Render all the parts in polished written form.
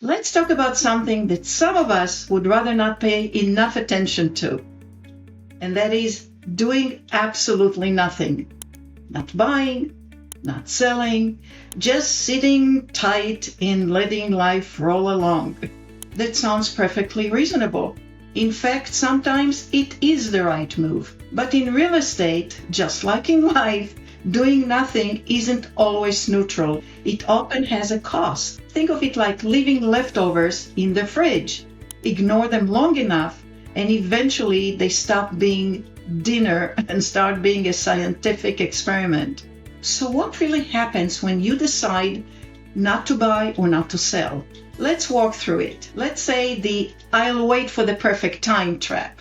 Let's talk about something that some of us would rather not pay enough attention to, and that is doing absolutely nothing. Not buying, not selling, just sitting tight and letting life roll along. That sounds perfectly reasonable. In fact, sometimes it is the right move. But in real estate, just like in life, doing nothing isn't always neutral. It often has a cost. Think of it like leaving leftovers in the fridge. Ignore them long enough, and eventually they stop being dinner and start being a scientific experiment. So what really happens when you decide not to buy or not to sell? Let's walk through it. Let's say the "I'll wait for the perfect time" trap.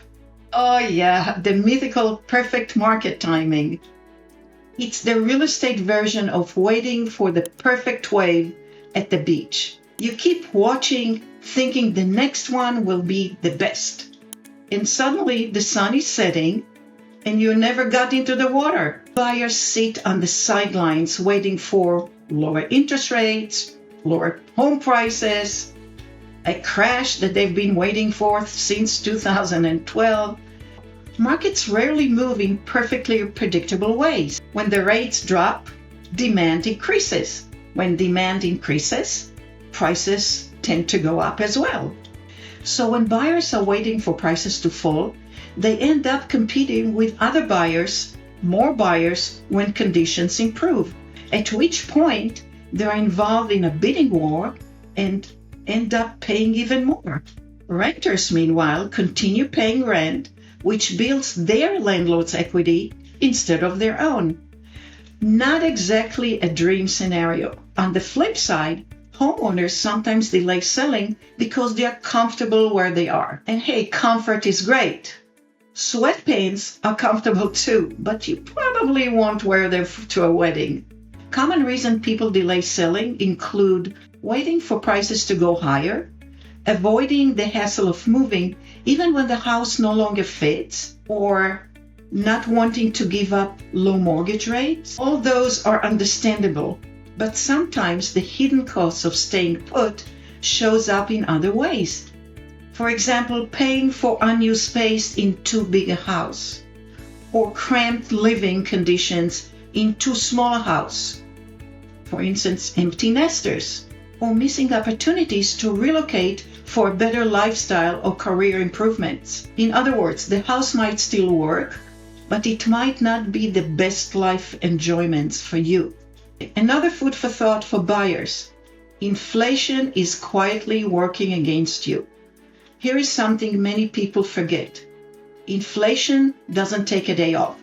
Oh yeah, the mythical perfect market timing. It's the real estate version of waiting for the perfect wave at the beach. You keep watching, thinking the next one will be the best. And suddenly the sun is setting and you never got into the water. Buyers sit on the sidelines waiting for lower interest rates, lower home prices, a crash that they've been waiting for since 2012. Markets rarely move in perfectly predictable ways. When the rates drop, demand increases. When demand increases, prices tend to go up as well. So when buyers are waiting for prices to fall, they end up competing with other buyers, more buyers, when conditions improve, at which point they're involved in a bidding war and end up paying even more. Renters, meanwhile, continue paying rent, which builds their landlord's equity instead of their own. Not exactly a dream scenario. On the flip side, homeowners sometimes delay selling because they are comfortable where they are. And hey, comfort is great. Sweatpants are comfortable too, but you probably won't wear them to a wedding. Common reason people delay selling include waiting for prices to go higher, avoiding the hassle of moving even when the house no longer fits, or not wanting to give up low mortgage rates. All those are understandable, but sometimes the hidden cost of staying put shows up in other ways. For example, paying for unused space in too big a house, or cramped living conditions in too small a house. For instance, empty nesters, or missing opportunities to relocate for a better lifestyle or career improvements. In other words, the house might still work, but it might not be the best life enjoyments for you. Another food for thought for buyers. Inflation is quietly working against you. Here is something many people forget. Inflation doesn't take a day off.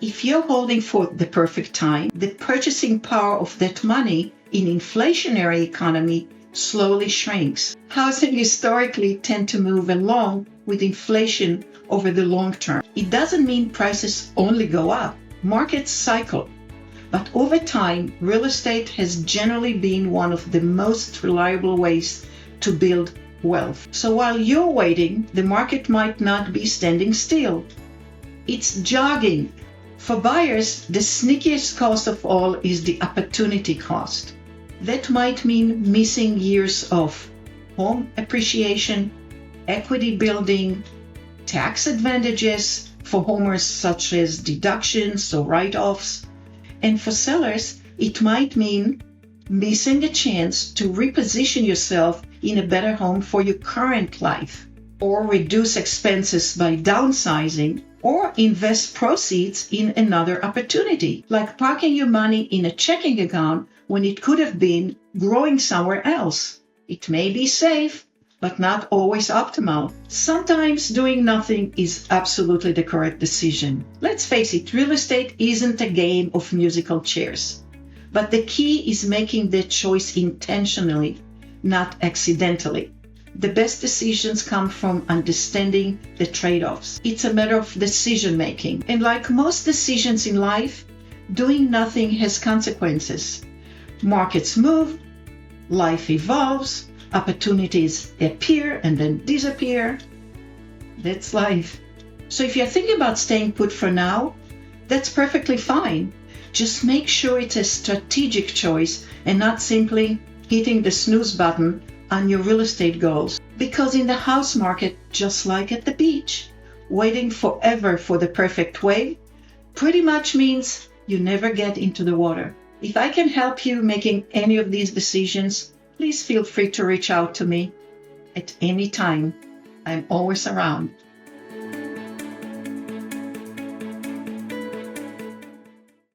If you're holding for the perfect time, the purchasing power of that money in inflationary economy slowly shrinks. Housing historically tend to move along with inflation over the long term. It doesn't mean prices only go up. Markets cycle. But over time, real estate has generally been one of the most reliable ways to build wealth. So while you're waiting, the market might not be standing still. It's jogging. For buyers, the sneakiest cost of all is the opportunity cost. That might mean missing years of home appreciation, equity building, tax advantages for homeowners such as deductions or write-offs. And for sellers, it might mean missing a chance to reposition yourself in a better home for your current life, or reduce expenses by downsizing, or invest proceeds in another opportunity, like parking your money in a checking account when it could have been growing somewhere else. It may be safe, but not always optimal. Sometimes doing nothing is absolutely the correct decision. Let's face it, real estate isn't a game of musical chairs. But the key is making that choice intentionally, not accidentally. The best decisions come from understanding the trade-offs. It's a matter of decision making. And like most decisions in life, doing nothing has consequences. Markets move, life evolves, opportunities appear and then disappear. That's life. So if you're thinking about staying put for now, that's perfectly fine. Just make sure it's a strategic choice and not simply hitting the snooze button on your real estate goals. Because in the house market, just like at the beach, waiting forever for the perfect wave pretty much means you never get into the water. If I can help you making any of these decisions, please feel free to reach out to me at any time. I'm always around.